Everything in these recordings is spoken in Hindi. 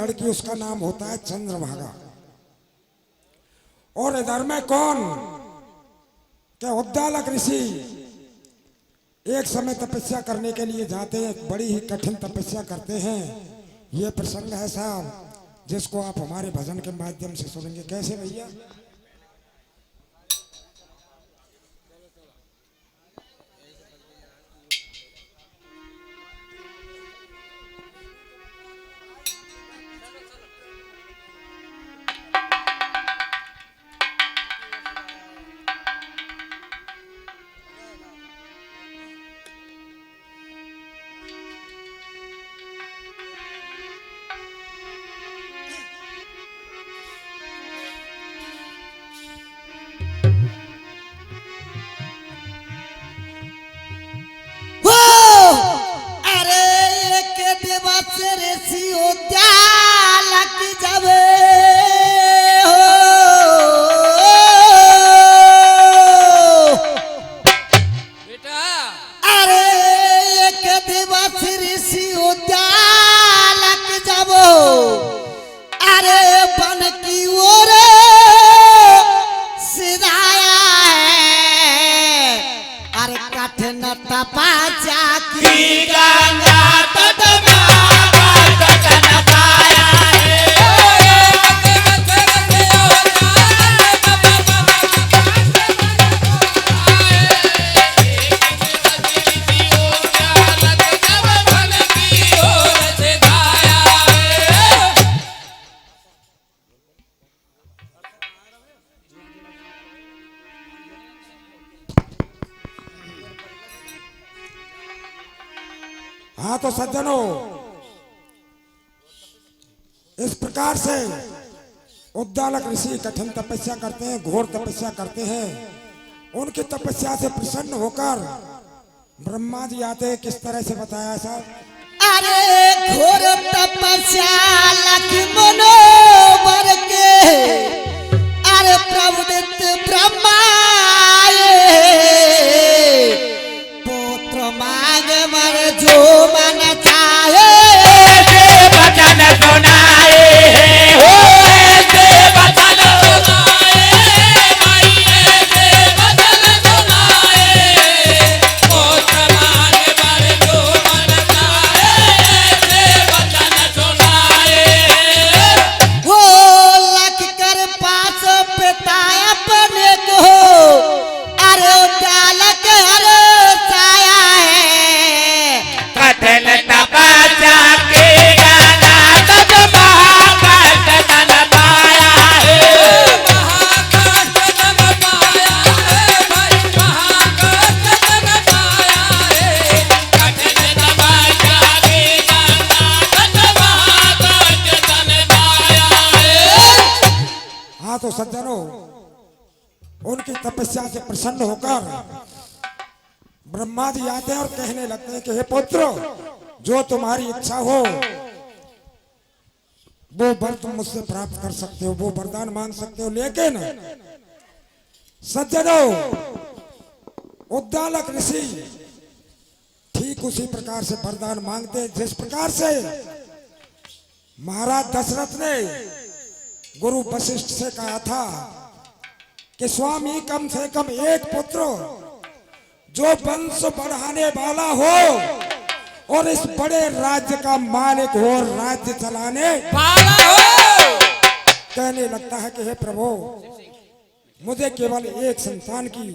लड़की उसका नाम होता है चंद्रभागा। और इधर में कौन क्या उद्दालक ऋषि एक समय तपस्या करने के लिए जाते हैं, बड़ी ही कठिन तपस्या करते हैं। ये प्रसंग है साहब जिसको आप हमारे भजन के माध्यम से सुनेंगे। कैसे भैया? हाँ तो सज्जनों, इस प्रकार से उद्दालक ऋषि कठिन तपस्या करते हैं, घोर तपस्या करते हैं। उनकी तपस्या से प्रसन्न होकर ब्रह्मा जी आते हैं। किस तरह से बताया साहब? अरे घोर तपस्या लखी मनोबर के, अरे प्रभुदित ब्रह्मा पुत्र मांग मर जो मन चाहे वचन सुनाए हो, वचन सुनाए भाई वचन सुनाए। पुत्र मांग मर जो मन चाहे वचन सुनाए। वो लख कर पास पिता अपने को, अरे उद्दालक हर साया है। कठिन तपस्या के गाना तब महाकष्ट तन पाया है। महाकष्ट तन पाया है भाई, महाकष्ट तन पाया है। कठिन तपस्या के गाना तब महाकष्ट तन पाया है। हाँ तो सज्जनों, उनकी तपस्या से प्रसन्न होकर ब्रह्मा जी आते हैं और कहने लगते हैं कि हे पुत्र, जो तुम्हारी इच्छा हो वो वर तुम मुझसे प्राप्त कर सकते हो, वो वरदान मांग सकते हो। लेकिन सज्जनों, उद्दालक ऋषि ठीक उसी प्रकार से वरदान मांगते जिस प्रकार से महाराज दशरथ ने गुरु वशिष्ठ से कहा था कि स्वामी कम से कम एक पुत्र जो वंश बढ़ाने वाला हो और इस बड़े राज्य का मालिक हो, राज्य चलाने वाला हो। कहने लगता है कि हे प्रभु, मुझे केवल एक संतान की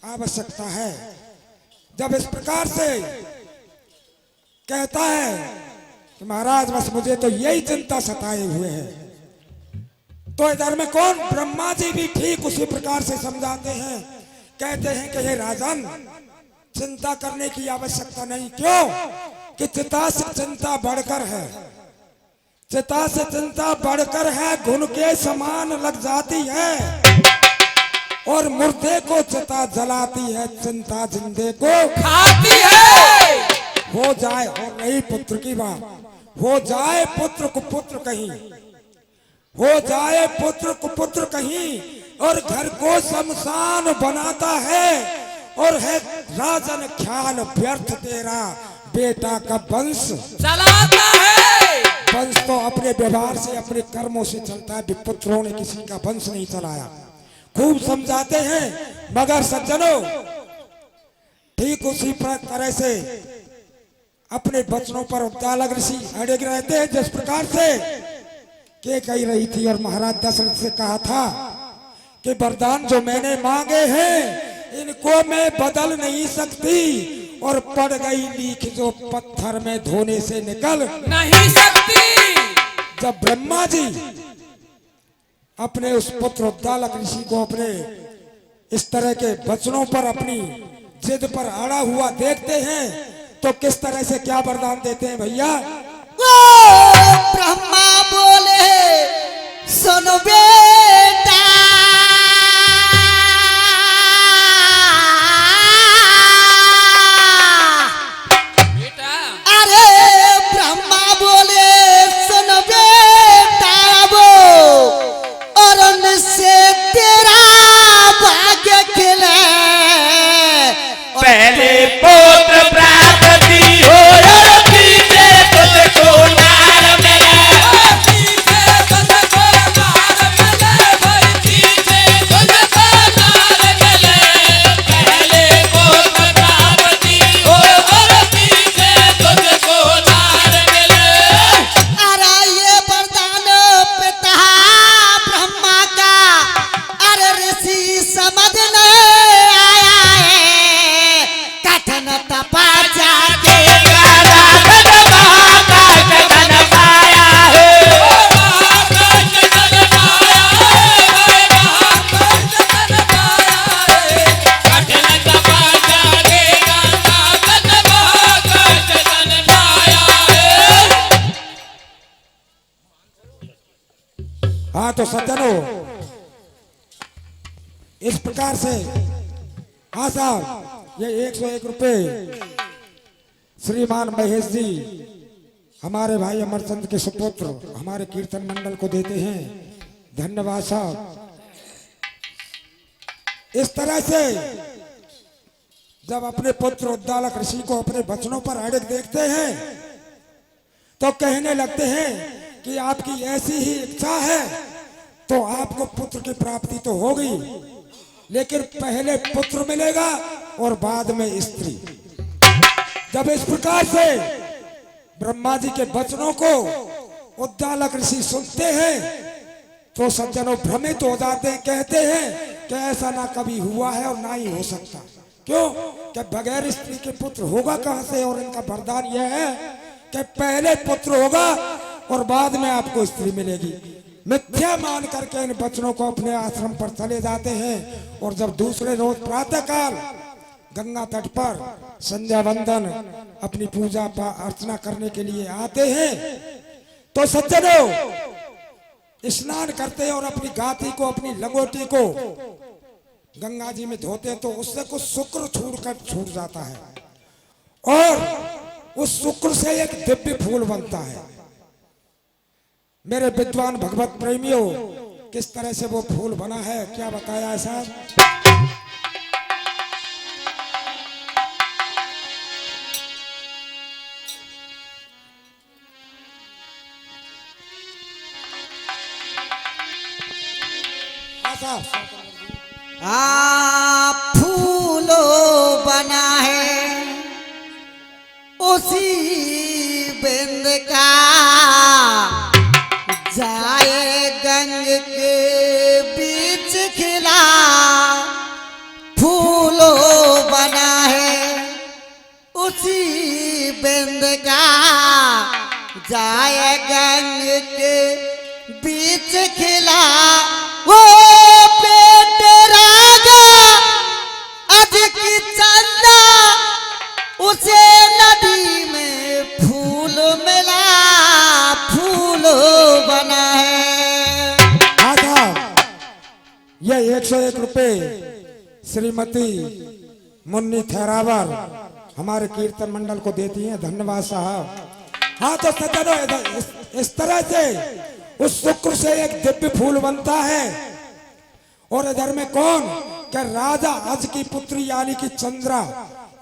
आवश्यकता है। जब इस प्रकार से कहता है कि महाराज बस मुझे तो यही चिंता सताए हुए है, तो इधर में कौन? ब्रह्मा जी भी ठीक उसी प्रकार से समझाते हैं। कहते हैं कि हे राजन, चिंता करने की आवश्यकता नहीं। क्यों? कि चिता से चिंता बढ़कर है, चिता से चिंता बढ़कर है, घुन के समान लग जाती है और मुर्दे को चिता जलाती है, चिंता जिंदे को खाती है। हो जाए, और नहीं पुत्र की बात, हो जाए पुत्र कुपुत्र कहीं, हो जाए पुत्र कुपुत्र कहीं, और घर को शमशान बनाता है। और है राजन ख्याल व्यर्थ तेरा, बेटा का वंश चलाता है। वंश तो अपने व्यवहार से अपने कर्मों से चलता है, विपुत्रों ने किसी का वंश नहीं चलाया। खूब समझाते हैं, मगर सज्जनों ठीक उसी तरह से अपने वचनों पर उद्दालक ऋषि अड़े रहते हैं। जिस प्रकार से के कही रही थी और महाराज दशरथ से कहा था कि वरदान जो मैंने मांगे हैं इनको मैं बदल नहीं सकती, और पड़ गई लीख जो पत्थर में धोने से निकल नहीं सकती। जब ब्रह्मा जी अपने उस पुत्र उद्दालक ऋषि को अपने इस तरह के वचनों पर अपनी जिद पर अड़ा हुआ देखते हैं तो किस तरह से क्या वरदान देते हैं भैया। ब्रह्मा बोले सुनो बेटा, अरे ब्रह्मा बोले सुनो बेटा, वो और उनसे तेरा भाग्य खिले, पहले पुत्र प्राप्ति हो पीछे तुझको नार मिले, पीछे तुझको नार मिले, भाई पीछे तुझको नार मिले, पहले पुत्र प्राप्ति हो पीछे तुझको नार मिले। अरे ये वरदान पिता ब्रह्मा का अरे ऋषि समझ नहीं आया है, कठिन तपस्या के हाँ तो सज्जनों इस प्रकार से हाँ साहब ये 101 रुपए श्रीमान महेश जी हमारे भाई अमरचंद के सुपुत्र हमारे कीर्तन मंडल को देते हैं। धन्यवाद साहब। इस तरह से जब अपने पुत्र उद्दालक ऋषि को अपने वचनों पर अड़िग देखते हैं तो कहने लगते हैं कि आपकी ऐसी ही इच्छा है तो आपको पुत्र की प्राप्ति तो होगी, लेकिन पहले पुत्र मिलेगा और बाद में स्त्री। जब इस प्रकार से ब्रह्मा जी के वचनों को उद्दालक ऋषि सुनते हैं तो सज्जनों भ्रमित हो जाते हैं, कहते हैं कि ऐसा ना कभी हुआ है और ना ही हो सकता। क्यों कि बगैर स्त्री के पुत्र होगा कहां से, और इनका वरदान यह है कि पहले पुत्र होगा और बाद में आपको स्त्री मिलेगी। मिथ्या मान करके इन वचनों को अपने आश्रम पर चले जाते हैं और जब दूसरे रोज प्रातः काल गंगा तट पर संध्या वंदन अपनी पूजा अर्चना करने के लिए आते हैं तो सज्जनों स्नान करते हैं और अपनी गाती को अपनी लंगोटी को गंगा जी में धोते तो उससे कुछ शुक्र छूट जाता है और उस शुक्र से एक दिव्य फूल बनता है। मेरे विद्वान भगवत प्रेमियों किस तरह से वो फूल बना है क्या बताया है साहब। फूलों बना है उसी बिंद का, जाए गंग के बीच खिला, फूलों बना है उसी बिंद का, जाए गंग के बीच खिला, वो पेट रागा अज की चंदा, उसे नदी में फूल मिला, फूल बना है। हाँ साहब ये 101 रुपए श्रीमती मुन्नी थेरावर हमारे कीर्तन मंडल को देती हैं। धन्यवाद साहब। हाँ तो सज्जनों इस तरह से उस शुक्र से एक दिव्य फूल बनता है और इधर में कौन क्या राजा अज की पुत्री यानी कि चंद्रा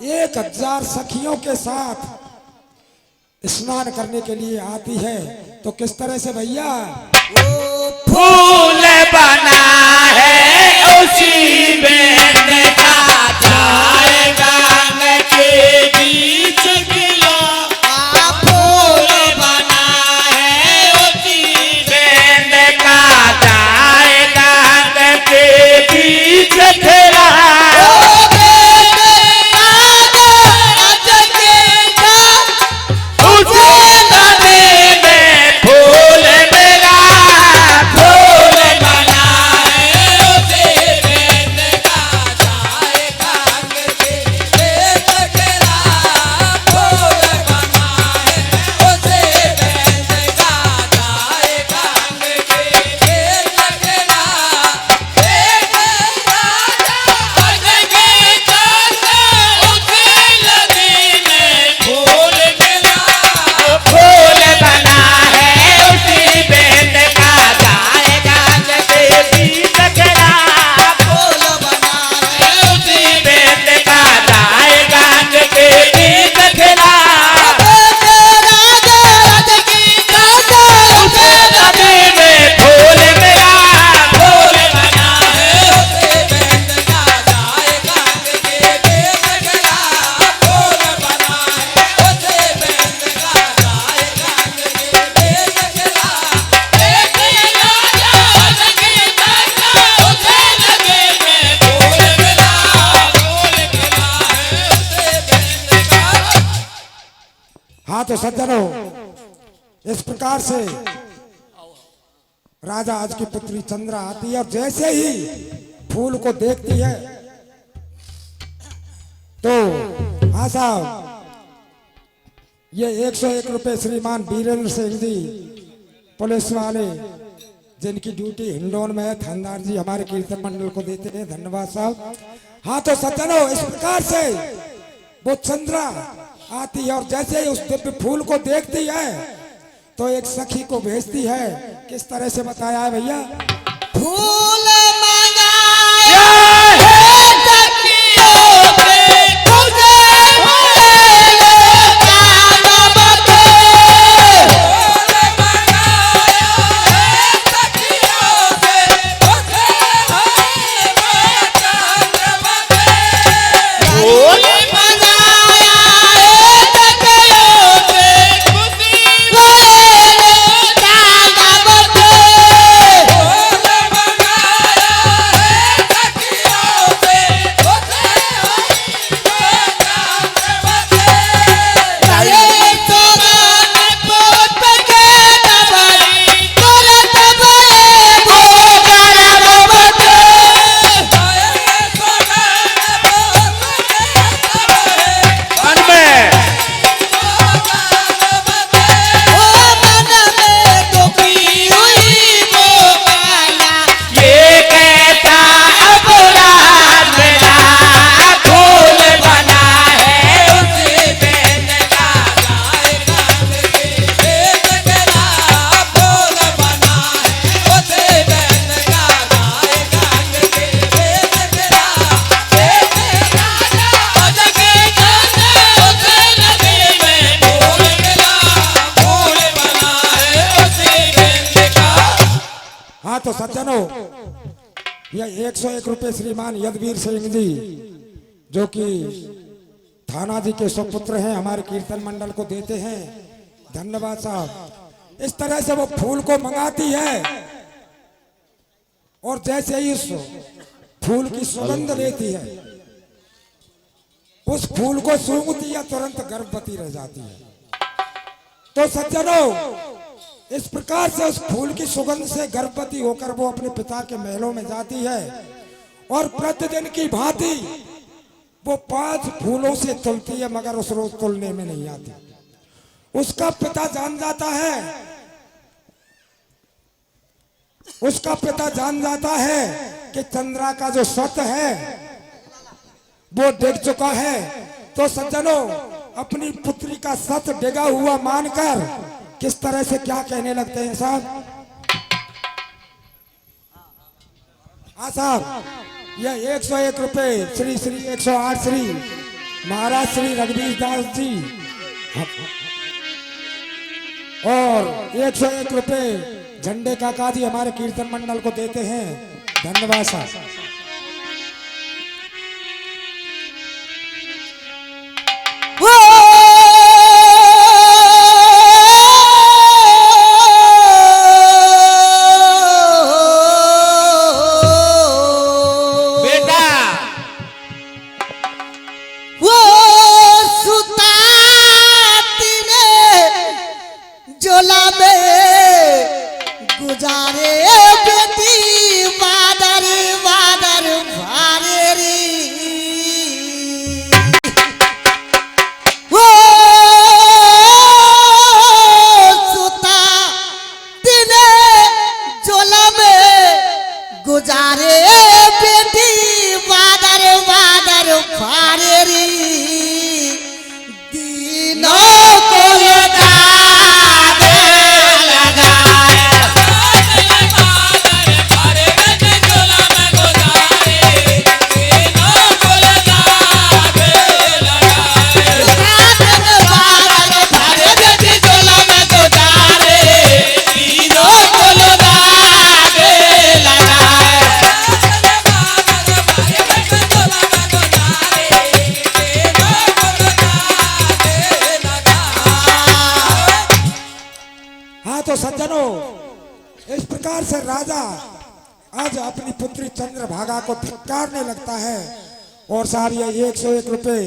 1000 सखियों के साथ स्नान करने के लिए आती है तो किस तरह से भैया? फूल बना है उसी बेंद का जाए गांग के बीच खिला। फूल बना है उसी बेंद का जाए गांग के बीच खिला। हाँ तो सज्जनों, इस प्रकार से राजा आज की पुत्री चंद्रा आती है और जैसे ही फूल को देखती है तो हाँ साहब, ये 101 रुपए श्रीमान वीरेंद्र सिंह जी पुलिस वाले जिनकी ड्यूटी हिंडौन में है, थानेदार जी हमारे कीर्तन मंडल को देते हैं, धन्यवाद साहब। हाँ तो सज्जनों, इस प्रकार से वो चंद्रा आती है और जैसे ही उस दिव्य फूल को देखती है तो एक सखी को भेजती है। किस तरह से बताया है भैया? फूल तो सज्जनों, यह 101 रुपए श्रीमान यदवीर सिंह जी जो कि थाना जी के सुपुत्र हैं, हमारे कीर्तन मंडल को देते हैं, धन्यवाद साहब। इस तरह से वो फूल को मंगाती है और जैसे ही उस फूल की सुगंध लेती है, उस फूल को सूंघती है, तुरंत गर्भवती रह जाती है। तो सज्जनों, इस प्रकार से उस फूल की सुगंध से गर्भवती होकर वो अपने पिता के महलों में जाती है और प्रतिदिन की भांति वो 5 फूलों से तुलती है, मगर उस रोज तुलने में नहीं आती। उसका पिता जान जाता है, उसका पिता जान जाता है कि चंद्रा का जो सत है वो डिग चुका है। तो सज्जनों, अपनी पुत्री का सत डिगा हुआ मानकर किस तरह से क्या कहने लगते हैं साहब? हाँ साहब, यह 101 रुपए श्री श्री 108 श्री महाराज श्री रघुवीर दास जी और 101 रुपए झंडे काका जी हमारे कीर्तन मंडल को देते हैं। धन्यवाद साहब। गुजारे बेटी बादर बादर भारे री वो सुता दिने जोला में गुजारे बेटी बादर बादर भारे री दिनों को लगा तो सज्जनों, इस प्रकार से राजा आज अपनी पुत्री चंद्रभागा को धिक्कारने लगता है और सारी 101 रुपए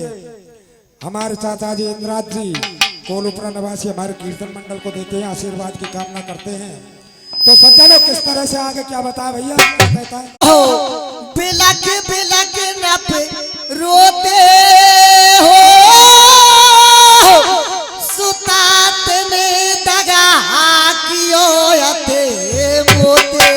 हमारे चाचा जी इंद्राज जी कोलूपुरा निवासी हमारे कीर्तन मंडल को देते हैं, आशीर्वाद की कामना करते हैं। तो सज्जनों, किस तरह से आगे क्या बताए भैया? कहता है बिलक बिलक नप रोते हो सुतात ने दगा कियो यते मोते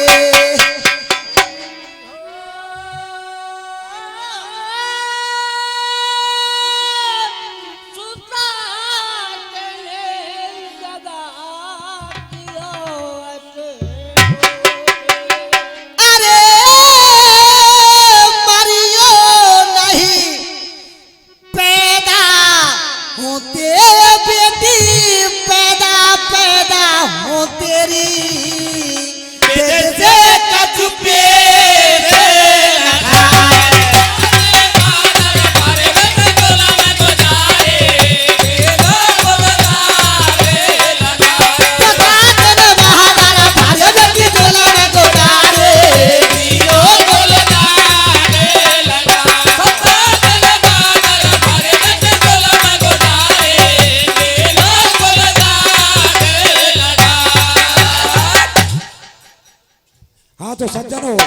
तो सज्जनों,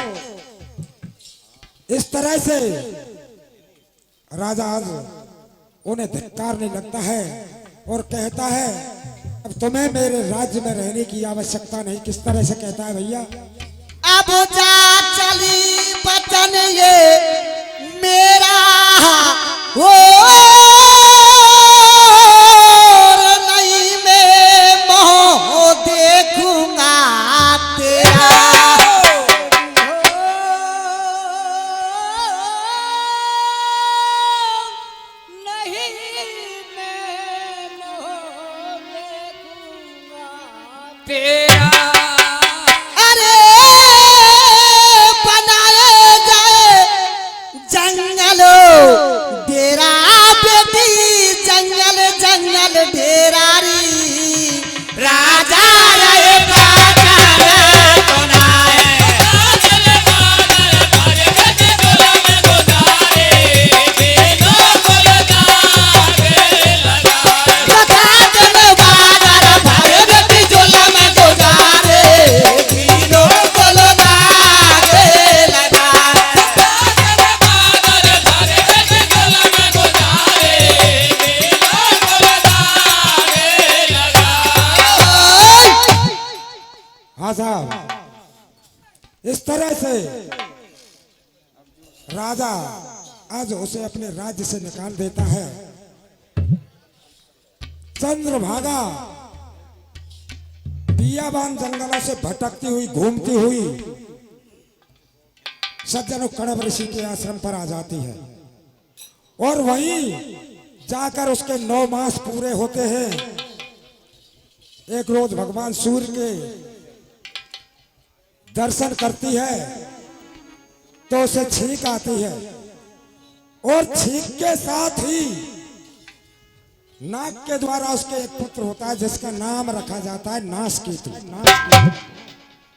इस तरह से राजा आज उन्हें धिक्कारने लगता है और कहता है अब तुम्हें मेरे राज्य में रहने की आवश्यकता नहीं। किस तरह से कहता है भैया? अब जा चली बचन ये मेरा हो नहीं मैं मोह देखूंगा तेरा अरे बनाए जाए जंगल डेरा बेटी जंगल जंगल डेरारी राजा रहे इस तरह से राजा आज उसे अपने राज्य से निकाल देता है। चंद्रभागा बियाबान जंगलों से भटकती हुई घूमती हुई सज्जनों कणव ऋषि के आश्रम पर आ जाती है और वहीं जाकर उसके 9 मास पूरे होते हैं एक रोज भगवान सूर्य के दर्शन करती है तो उसे छींक आती है और छींक के साथ ही नाक के द्वारा उसके एक पुत्र होता है जिसका नाम रखा जाता है नासकेतु।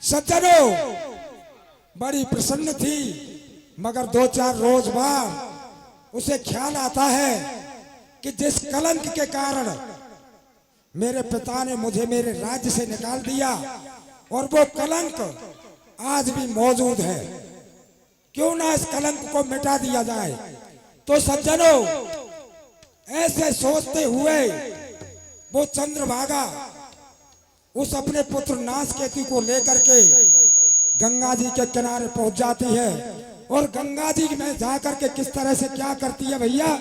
सज्जनों, बड़ी प्रसन्न थी, मगर 2-4 रोज बाद उसे ख्याल आता है कि जिस कलंक के कारण मेरे पिता ने मुझे मेरे राज्य से निकाल दिया और वो कलंक आज भी मौजूद है, क्यों ना इस कलंक को मिटा दिया जाए। तो सज्जनों, ऐसे सोचते हुए वो चंद्रभागा उस अपने पुत्र नासकेतु को लेकर के गंगा जी के किनारे पहुंच जाती है और गंगा जी में जाकर के किस तरह से क्या करती है भैया।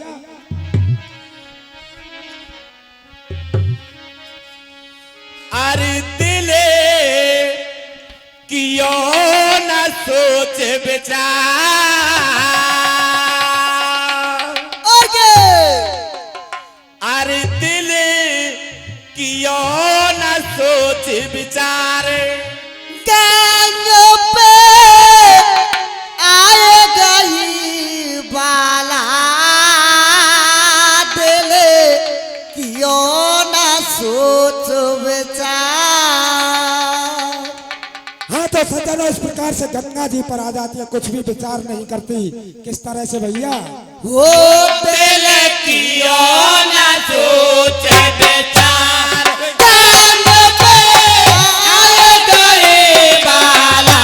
अरे दिले कियो न सोच विचार, अरे दिले कियो न सोच विचार, गंग पे आए गई बाला, दिल क्यों ना सोच विचार। हाँ तो सज्जनों, इस प्रकार से गंगा जी पर आ जाती है, कुछ भी विचार नहीं करती। किस तरह से भैया, वो दिल क्यों न सोच विचार, गंग पे आए गई बाला,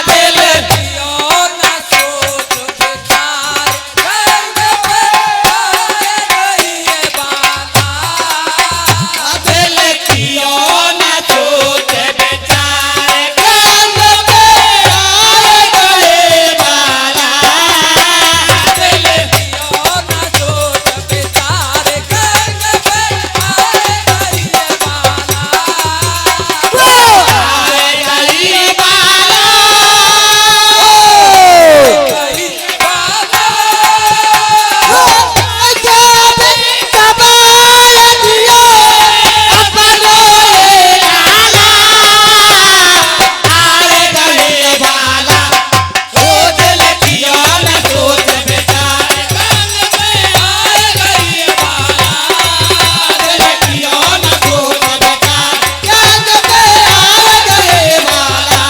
दिल क्यों न सोच विचार, गंग पे आए गई बाला, दिल क्यों न सोच विचार, गंग पे आए गई बाला, दिल क्यों न सोच विचार, गंग पे आए गई बाला, आए गई बाला, गई बाला। आए गए बाला, ओ दिल क्यों न सोच विचार, गंग पे आए गई बाला, दिल क्यों न सोच विचार, गंग पे आए गए बाला।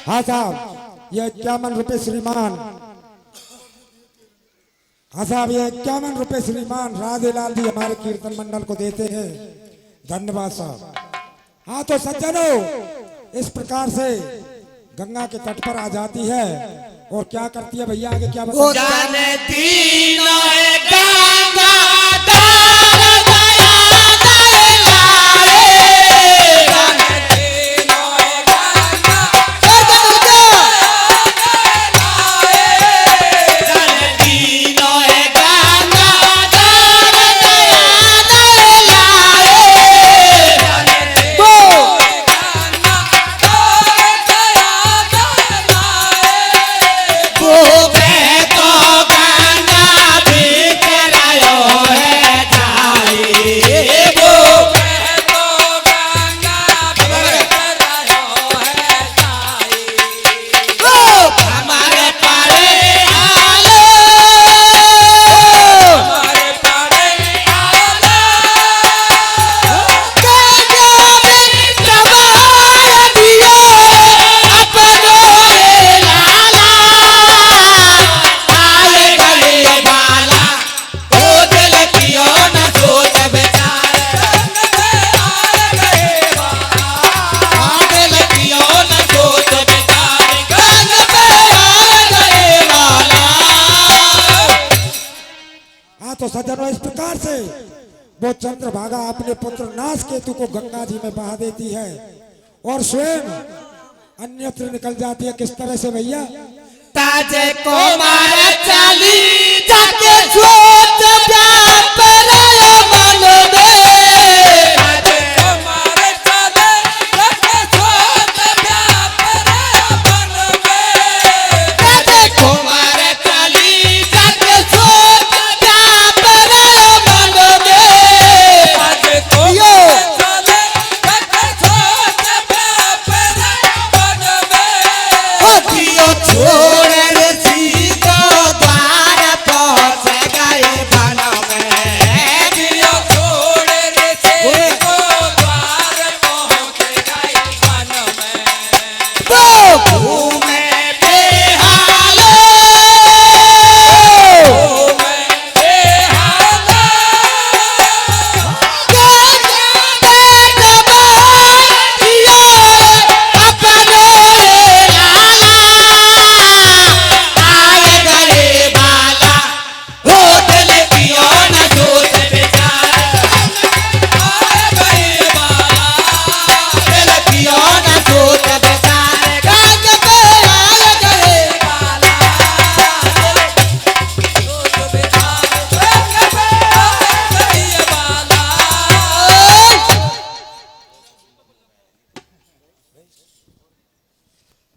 हाँ साहब, ये 51 रुपए श्रीमान, हाँ साहब, ये 51 रुपए श्रीमान राधे लाल जी हमारे कीर्तन मंडल को देते हैं। धन्यवाद साहब। हाँ तो सज्जनों, इस प्रकार से गंगा के तट पर आ जाती है और क्या करती है भैया, आगे क्या बता। जानती नय गंगा दार दया दय लाए, जानती नय गंगा जानती नय गंगा दार दया दय लाए, जानती नय गंगा दार दया दय लाए, वो कह तो गंगा बिखरायो है जाए, वो कह तो गंगा बिखरायो है जाए, हमारे पारे आलो, हमारे पारे आलो, गंगा बिखरायो दियो अपनो रे लाला, आए गए बाला, ओ दिल क्यों न सोच विचार, गंग पे आए गए बाला, दिल क्यों न सोच विचार, गंग पे आए गए बाला। हाँ तो सज्जनों, इस प्रकार से वो चंद्रभागा अपने पुत्र नासकेतु को गंगा जी में बहा देती है और स्वयं अन्यत्र निकल जाती है। किस तरह से भैया, ताजे को मारे चली जाके सोच व्यापर मन में, ताजे को मारे चले जाके सोच व्यापर मन में, ताजे को मारे चली जाके सोच व्यापर मन में,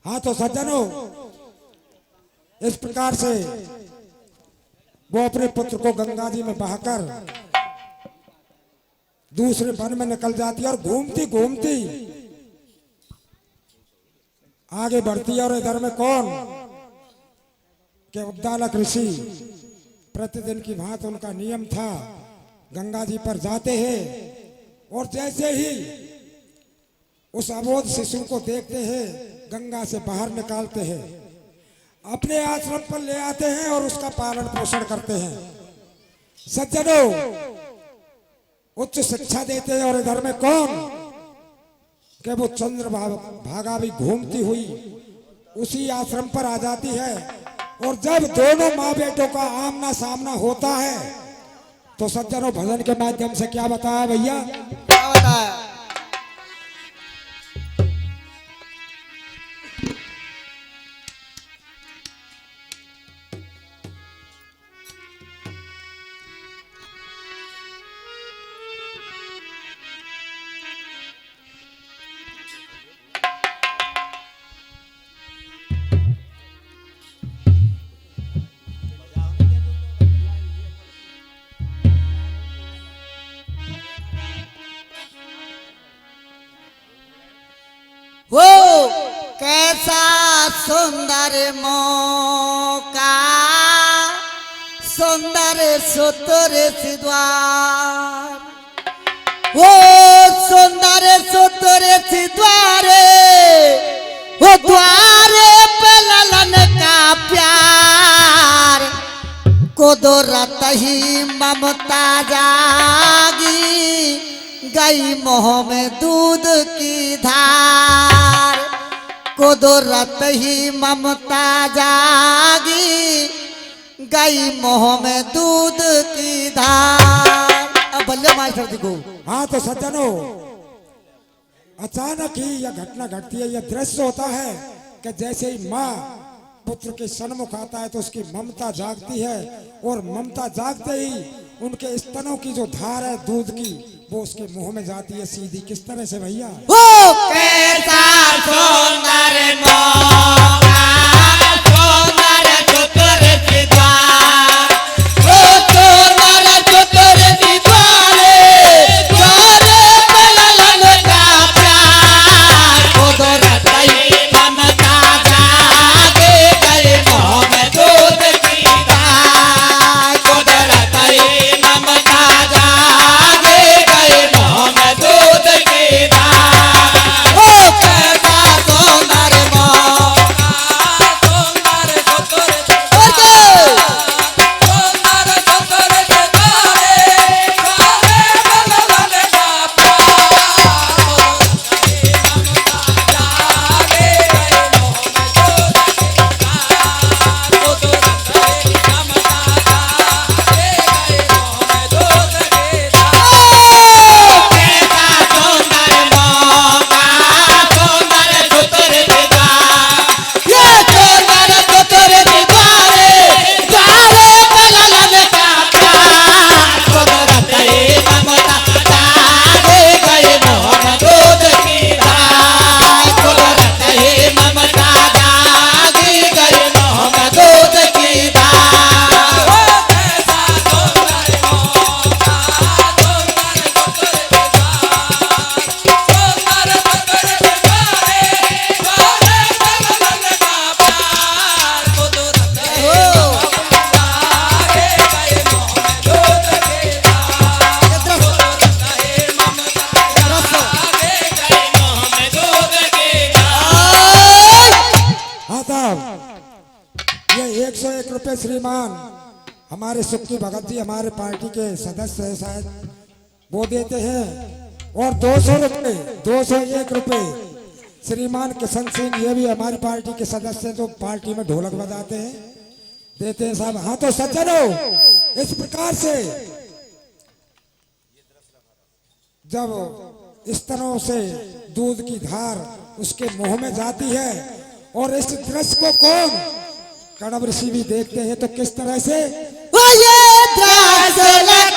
हाँ तो सज्जनों, इस प्रकार से वो अपने पुत्र को गंगा जी में बहाकर दूसरे वन में निकल जाती है और घूमती घूमती आगे बढ़ती है। और इधर में कौन के उद्दालक ऋषि प्रतिदिन की भांति उनका नियम था, गंगा जी पर जाते हैं और जैसे ही उस अबोध शिशु को देखते हैं गंगा से बाहर निकालते हैं, अपने आश्रम पर ले आते हैं और उसका पालन पोषण करते हैं। सज्जनों, उच्च शिक्षा देते हैं। और इधर में कौन कि वो चंद्र भागा भी घूमती हुई उसी आश्रम पर आ जाती है। और जब दोनों माँ बेटों का आमना सामना होता है तो सज्जनों, भजन के माध्यम से क्या बताया भैया? क्या बताया? वो कैसा सुंदर मौका, सुंदर सुतुर सिद्वार, वो सुंदर सुतुर सिद्वारे, वो द्वारे पे ललन का प्यार, कुदरत ही ममता जागी, गई मोह में दूध की धार, कुदरत ही ममता जागी, गई मोह में दूध की धार। अब बल्ले मास्टर जी को। हाँ तो सज्जनों, अचानक ही यह घटना घटती है, यह दृश्य होता है कि जैसे ही माँ पुत्र के सन्मुख आता है तो उसकी ममता जागती है और ममता जागते ही उनके स्तनों की जो धार है दूध की वो उसके मुंह में जाती है सीधी। किस तरह से भैया? वो कैसा सुंदर मौका, सुंदर सुतुर सिद्वार, वो सुंदर सुतुर सिद्वारे, द्वारे पे ललन का प्यार, कुदरत ही ममता जागे, गई मोह में दूध की धार, कुदरत ही ममता जागे, गई मोह में दूध की धार। ओ कैसा सुंदर मौका, सुंदर सुतुर सिद्वार, सुंदर सुतुर सिद्वारे, द्वारे पे ललन का प्यार, जागे, गई मोह में दूध की धार, कुदरत ही ममता जागे, गई मोह में दूध की धार। कैसा सुंदर मौका, सुंदर सुतुर सिद्वार, ये सुंदर सुतुर सिद्वारे, द्वारे पे ललन का प्यार, कुदरत ही ममता जागे, गई मोह में दूध की धार, कुदरत ही ममता जागी, गई मोह में दूध की धार। ओ कैसा सुंदर मौका, सुंदर सुतुर सिद्वार, सुंदर सुतुर सिद्वारे, द्वारे पे ललन का प्यार, कुदरत ही ममता जागे, गई मोह में दूध की धार, कुदरत ही ममता जागे, गई मोह में दूध की धार। हाँ साहब, ये 101 रुपए श्रीमान हमारे सुक्की भगत जी हमारे पार्टी के सदस्य हैं शायद, वो देते हैं। और 201 रुपए श्रीमान किशन सिंह, ये भी हमारी पार्टी के सदस्य हैं जो पार्टी में ढोलक बजाते हैं, देते हैं साहब। हाँ तो सज्जनों, इस प्रकार से जब इस तरह से दूध की धार उसके मुंह में जाती है और इस दृश्य को कौन कणव ऋषि भी देखते हैं तो किस तरह से वो ये दृश्य